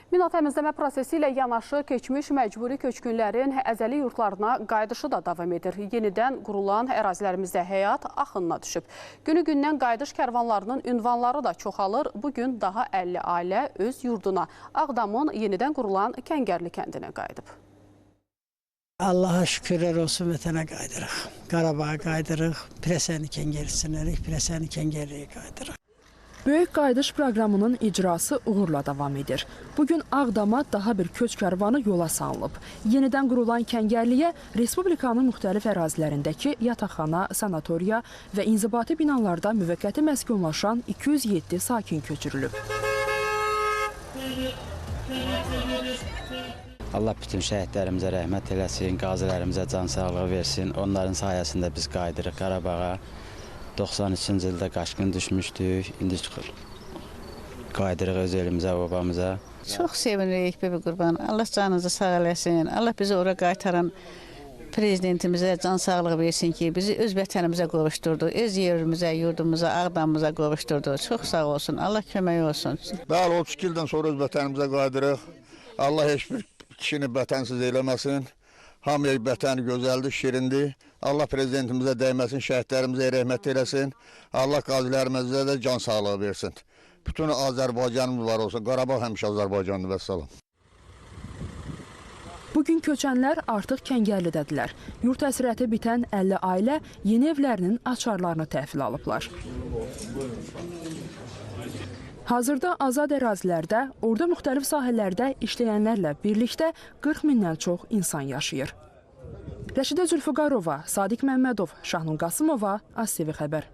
Bina təmizləmə prosesi ilə yanaşı keçmiş məcburi köçkünlərin əzəli yurtlarına qayıdışı da davam edir. Yenidən qurulan ərazilərimizdə həyat axınına düşüb. Günü-gündən qayıdış kərvanlarının ünvanları da çoxalır. Bugün daha 50 ailə öz yurduna, Ağdamın yenidən qurulan Kəngərli kəndinə qayıdıb. Allaha şükürlər olsun, vətənə qayıdırıq. Qarabağa qayıdırıq, Pirəsəni Kəngərlisinərik, Pirəsəni Kəngərliyə qayıdırıq. Böyük qayıdış proqramının icrası uğurla davam edir. Bugün Ağdama daha bir köç kərvanı yola salınıb. Yenidən qurulan Kəngərliyə Respublikanın müxtəlif ərazilərindəki yataqxana, sanatoriya və inzibati binalarda müvəqqəti məskunlaşan 207 sakin köçürülüb. Allah bütün şəhidlərimizə rəhmət eləsin, qazilərimizə can sağlığı versin. Onların sayəsində biz qayıdırıq Qarabağa. 93-cü ildə qaçqın düşmüşdük, indi qayıdırıq öz elimizə, obamıza. Çox sevinirik Bibi Qurban. Allah canınızı sağ eləsin. Allah bizi ora qaytaran prezidentimizə can sağlığı versin ki, bizi öz vətənimizə qovuşturdu, öz yerimizə, yurdumuza, Ağdamımıza qovuşturdu. Çox sağ olsun, Allah kömək olsun. Bəli, 32 ildən sonra öz vətənimizə qayıdırıq. Allah heç bir kişini vətənsiz eləməsin. Hamıya vətəni gözəldir, şirindir. Allah prezidentimizə dəyməsin, şəhidlərimizə rəhmət eləsin. Allah qazilərimizə də can sağlığı versin. Bütün Azərbaycanımız var olsa, Qarabağ həmişə Azərbaycandır, vəssalam. Bugün köçənlər artıq Kəngərlidədirlər. Yurt əsirəti bitən 50 ailə yeni evlərinin açarlarını təhvil alıblar. Hazırda azad ərazilərdə, orada müxtəlif sahələrdə işləyənlərlə birlikdə 40 mindən çox insan yaşayır. Rəşidə Zülfüqarova, Sadiq Məmmədov, Şahnun Qasımova, ASTV Xəbər.